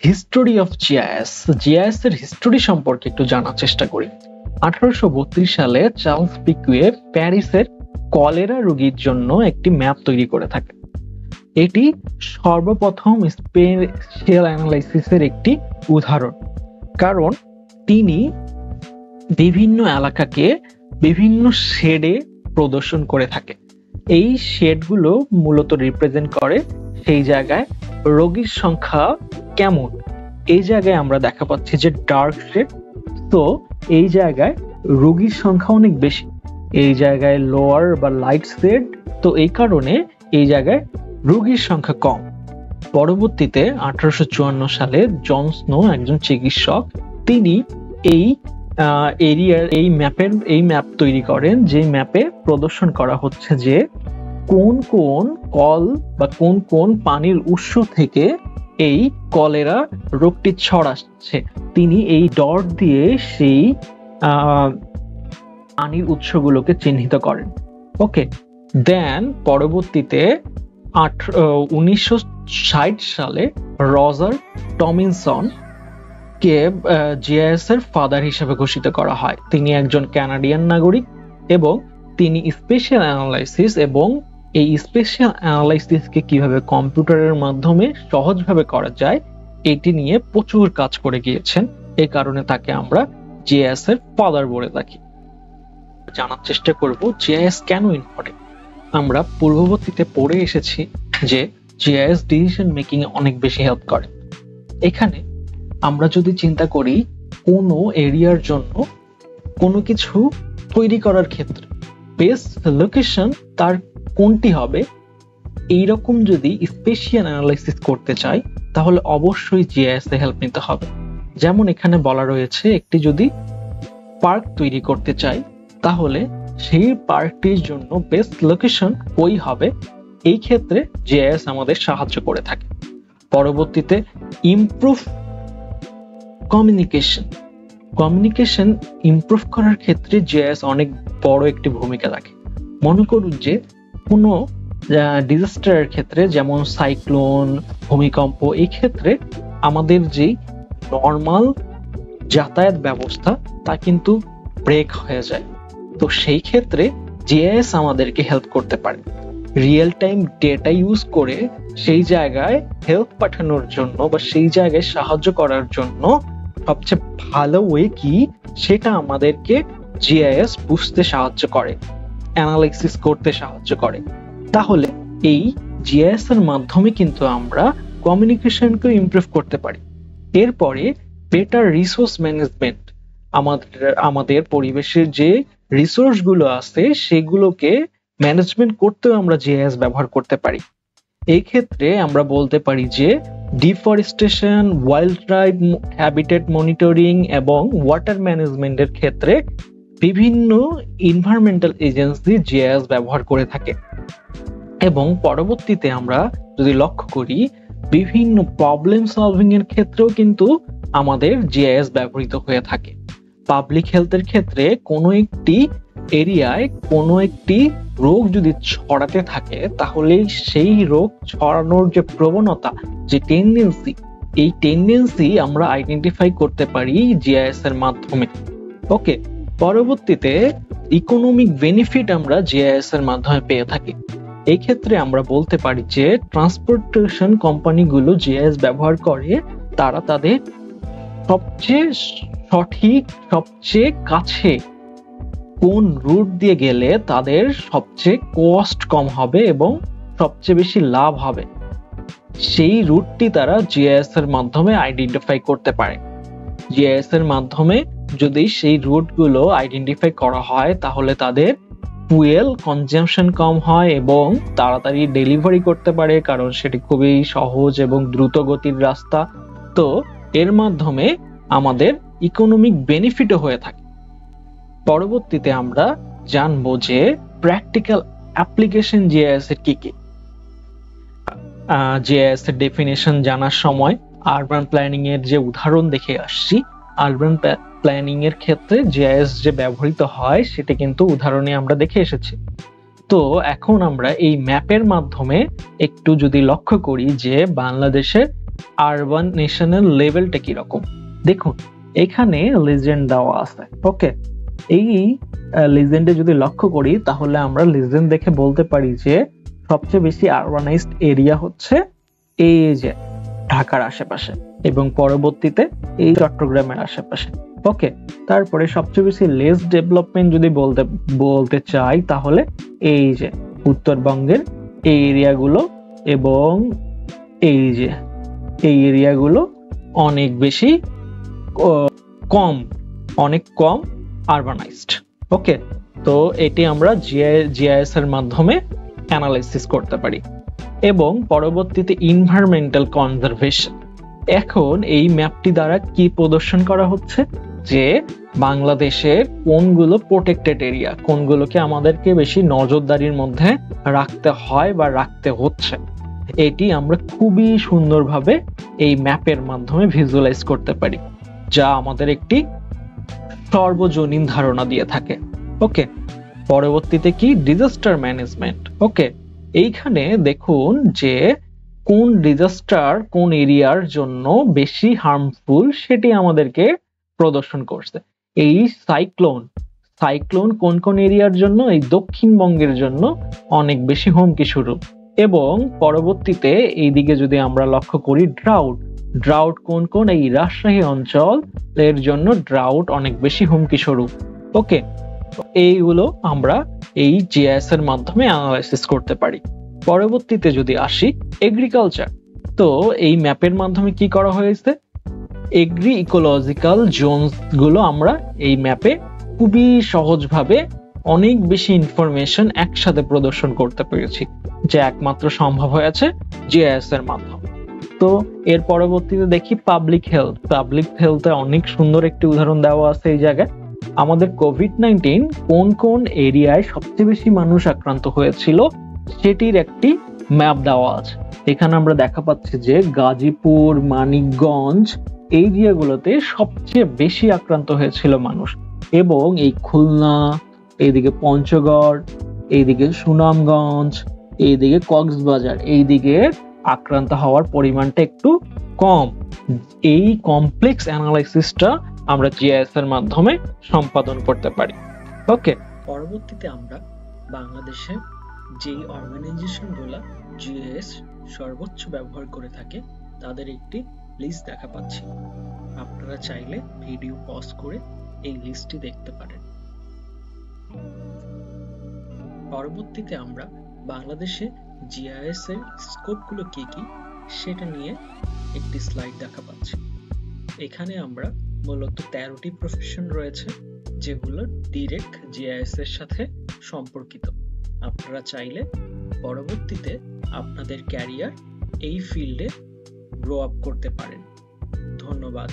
History of GIS এর history সম্পর্কে একটু জানার চেষ্টা করি। 1832 সালে চার্লস পিকুয়ে প্যারিসের কলেরা রোগীর জন্য একটি ম্যাপ তৈরি করে থাকে। এটি সর্বপ্রথম স্পেশাল অ্যানালাইসিসের একটি উদাহরণ, কারণ তিনি বিভিন্ন এলাকাকে বিভিন্ন শেডে প্রদর্শন করে থাকে। এই শেডগুলো মূলত রিপ্রেজেন্ট করে সেই জায়গায় রোগীর সংখ্যা কেমন। এই জায়গায় আমরা দেখা পাচ্ছি যে ডার্ক শেড, তো এই জায়গায় রোগীর সংখ্যা অনেক বেশি। এই জায়গায় লোয়ার বা লাইট শেড, তো এই কারণে এই জায়গায় রোগীর সংখ্যা কম। পরবর্তীতে 1854 সালে জন স্নো, একজন চিকিৎসক, তিনি এই এরিয়ার এই ম্যাপ তৈরি করেন, যে ম্যাপে প্রদর্শন করা হচ্ছে যে কোন কোন কল বা কোন কোন পানির উৎস থেকে এই কলেরা রোগটি ছড়াচ্ছে। তিনি এই ডট দিয়ে সেই পানির উৎসগুলোকে চিহ্নিত করেন। ওকে, দেন পরবর্তীতে 1960 সালে রজার টমিনসন কে জিআইএস এর ফাদার হিসেবে ঘোষিত করা হয়। তিনি একজন কানাডিয়ান নাগরিক এবং তিনি স্পেশাল অ্যানালাইসিস এবং এই স্পেশাল অ্যানালাইসিসকে কিভাবে কম্পিউটারের মাধ্যমে সহজভাবে করা যায় এটি নিয়ে প্রচুর কাজ করে গিয়েছেন। এই কারণে তাকে আমরা জিআইএস এর ফাদার বলে থাকি। জানার চেষ্টা করব জিআইএস কেন ইম্পর্টেন্ট। আমরা পূর্ববর্তীতে পড়ে এসেছি যে জিআইএস ডিসিশন মেকিং এ অনেক বেশি হেল্প করে। এখানে আমরা যদি চিন্তা করি কোনো এরিয়ার জন্য কোনো কিছু তৈরি করার ক্ষেত্রে বেস্ট লোকেশন তার কোনটি হবে, এইরকম যদি স্পেশাল অ্যানালাইসিস করতে চাই তাহলে অবশ্যই জিআইএস এর হেল্প নিতে হবে। যেমন এখানে বলা রয়েছে, একটি যদি পার্ক তৈরি করতে চাই তাহলে সেই পার্কটির জন্য বেস্ট লোকেশন কই হবে, এই ক্ষেত্রে জিআইএস আমাদের সাহায্য করে থাকে। পরবর্তীতে ইমপ্রুভ কমিউনিকেশন ইমপ্রুভ করার ক্ষেত্রে জিআইএস অনেক বড় একটি ভূমিকা রাখে। মনে করুন যে কোনো ডিজাস্টারের ক্ষেত্রে, যেমন সাইক্লোন, ভূমিকম্প, এই ক্ষেত্রে আমাদের যে নর্মাল যাতায়াত ব্যবস্থা তা কিন্তু ব্রেক হয়ে যায়। তো সেই ক্ষেত্রে জিআইএস আমাদেরকে হেল্প করতে পারে রিয়েল টাইম ডেটা ইউজ করে সেই জায়গায় হেল্প পাঠানোর জন্য বা সেই জায়গায় সাহায্য করার জন্য সবচেয়ে ভালো ওয়ে কি সেটা আমাদেরকে জিআইএস বুঝতে সাহায্য করে, অ্যানালাইসিস করতে সাহায্য করে। তাহলে এই জিআইএস এর মাধ্যমে কিন্তু আমরা কমিউনিকেশনকে ইমপ্রুভ করতে পারি। এরপরে বেটার রিসোর্স ম্যানেজমেন্ট, আমাদের পরিবেশের যে রিসোর্স গুলো আছে সেগুলোকে ম্যানেজমেন্ট করতেও আমরা জিআইএস ব্যবহার করতে পারি। এই ক্ষেত্রে আমরা বলতে পারি যে deforestation, wild life habitat monitoring এবং ওয়াটার ম্যানেজমেন্টের ক্ষেত্রে বিভিন্ন এনভায়রনমেন্টাল এজেন্সি জিআইএস ব্যবহার করে থাকে। এবং পরবর্তীতে আমরা যদি লক্ষ্য করি বিভিন্ন প্রবলেম সলভিং এর ক্ষেত্রেও কিন্তু আমাদের জিআইএস ব্যবহৃত হয়ে থাকে। পাবলিক হেলথের ক্ষেত্রে কোনো একটি এরিয়ায় কোনো একটি রোগ যদি ছড়াতে থাকে তাহলে সেই রোগ ছড়ানোর যে প্রবণতা, যে টেন্ডেন্সি, এই টেন্ডেন্সি আমরা আইডেন্টিফাই করতে পারি জিআইএস এর মাধ্যমে। ওকে, পরবর্তীতে ইকোনমিক বেনিফিট আমরা জিআইএস এর মাধ্যমে পেয়ে থাকি। এই ক্ষেত্রে আমরা বলতে পারি যে ট্রান্সপোর্টেশন কোম্পানিগুলো জিআইএস ব্যবহার করে, তারা তাদের সবচেয়ে সঠিক, সবচেয়ে কাছে কোন রুট দিয়ে গেলে তাদের সবচেয়ে কস্ট কম হবে এবং সবচেয়ে বেশি লাভ হবে, সেই রুটটি তারা জিআইএস এর মাধ্যমে আইডেন্টিফাই করতে পারে। জিআইএস এর মাধ্যমে যদি সেই রুটগুলো আইডেন্টিফাই করা হয় তাহলে তাদের ফুয়েল কনজাম্পশন কম হয় এবং তাড়াতাড়ি ডেলিভারি করতে পারে, কারণ সেটি খুবই সহজ এবং দ্রুত গতির রাস্তা। তো এর মাধ্যমে আমাদের ইকোনমিক বেনিফিটও হয়ে থাকে। পরবর্তীতে আমরা জানবো যে প্র্যাকটিক্যাল অ্যাপ্লিকেশন জিআইএস এর কি কি। জিআইএস এর ডেফিনেশন জানার সময় আরবান প্ল্যানিং এর যে উদাহরণ দেখে আসছি, আরবান প্ল্যানিং এর ক্ষেত্রে জিআইএস যে ব্যবহৃত হয় সেটা কিন্তু উদাহরণে আমরা দেখে এসেছি। তো এখন আমরা এই ম্যাপের মাধ্যমে একটু যদি লক্ষ্য করি যে বাংলাদেশের আরবানেশনের লেভেলটা কিরকম। দেখুন এখানে লিজেন্ড দেওয়া আছে। ওকে, এই লিজেন্ডে যদি লক্ষ্য করি তাহলে আমরা লিজেন্ড দেখে বলতে পারি যে সবচেয়ে বেশি আরবানাইজড এরিয়া হচ্ছে এই যে ঢাকার আশেপাশে এবং পরবর্তীতে এই চট্টগ্রামের আশেপাশে। ওকে, তারপরে সবচেয়ে বেশি লেস ডেভেলপমেন্ট যদি বলতে চাই তাহলে এই যে উত্তরবঙ্গের এই এরিয়াগুলো এবং এই যে এই এরিয়াগুলো অনেক বেশি অনেক কম আরবানাইজড। ওকে, তো এটি আমরা জিআইএস এর মাধ্যমে অ্যানালাইসিস করতে পারি। এবং পরবর্তীতে এনভায়রনমেন্টাল কনজারভেশন। এখন এই ম্যাপটি দ্বারা কি প্রদর্শন করা হচ্ছে যে বাংলাদেশের কোনগুলো প্রোটেক্টেড এরিয়া, কোনগুলোকে আমাদেরকে বেশি নজরদারির মধ্যে রাখতে হয় বা রাখতে হচ্ছে, এটি আমরা খুবই সুন্দরভাবে এই ম্যাপের মাধ্যমে ভিজুয়ালাইজ করতে পারি, যা আমাদের একটি সর্বজনীন ধারণা দিয়ে থাকে। ওকে, পরবর্তীতে কি ডিজাস্টার ম্যানেজমেন্ট। ওকে, এইখানে দেখুন যে কোন ডিজাস্টার কোন এরিয়ার জন্য বেশি হার্মফুল সেটি আমাদেরকে প্রদর্শন করছে। এই সাইক্লোন কোন কোন এরিয়ার জন্য, এই দক্ষিণবঙ্গের জন্য অনেক বেশি হুমকি স্বরূপ। এবং পরবর্তীতে এইদিকে যদি আমরা লক্ষ্য করি ড্রাউট কোন কোন, এই রাজশাহী অঞ্চল এর জন্য ড্রাউট অনেক বেশি হুমকি স্বরূপ। ওকে, এইগুলো আমরা এই জিআইএস এর মাধ্যমে অ্যানালাইসিস করতে পারি। পরবর্তীতে যদি আসি এগ্রিকালচার, তো এই ম্যাপের মাধ্যমে কি করা হয়েছে, এগ্রি ইকোলজিক্যাল জোনস গুলো আমরা এই ম্যাপে খুবই সহজভাবে অনেক বেশি ইনফরমেশন একসাথে প্রদর্শন করতে পেরেছি, যা একমাত্র সম্ভব হয়েছে জিআইএস এর মাধ্যমে। তো এর পরবর্তীতে দেখি পাবলিক হেলথে অনেক সুন্দর একটি উদাহরণ দেওয়া আছে এই জায়গায়। আমাদের কোভিড-19 কোন কোন এরিয়ায় সবচেয়ে বেশি মানুষ আক্রান্ত হয়েছিল সেটির একটি ম্যাপ দেওয়া আছে। এখানে আমরা দেখা পাচ্ছি যে গাজীপুর, মানিকগঞ্জ এই এরিয়াগুলোতে সবচেয়ে বেশি আক্রান্ত হয়েছিল মানুষ, এবং এই খুলনা, এইদিকে পঞ্চগড়, এইদিকে সুনামগঞ্জ, এইদিকে কক্সবাজার, এইদিকে আক্রান্ত হওয়ার পরিমাণটা একটু কম। এই কমপ্লেক্স অ্যানালাইসিসটা আমরা জিআইএস এর মাধ্যমে সম্পাদন করতে পারি। ওকে, পরবর্তীতে আমরা বাংলাদেশে যেই অর্গানাইজেশনগুলো জিআইএস সর্বোচ্চ ব্যবহার করে থাকে তাদের একটি লিস্ট দেখা পাচ্ছি। আপনারা চাইলে ভিডিও পজ করে এই লিস্টটি দেখতে পারেন। পরবর্তীতে আমরা বাংলাদেশে জিআইএস এর স্কোপগুলো কি কি সেটা নিয়ে একটি স্লাইড দেখা পাচ্ছি। এখানে আমরা মূলত 13টি প্রফেশন রয়েছে যেগুলো ডিরেক্ট জিআইএস এর সাথে সম্পর্কিত। আপনারা চাইলে পরবর্তীতে আপনাদের ক্যারিয়ার এই ফিল্ডে গ্রো আপ করতে পারেন। ধন্যবাদ।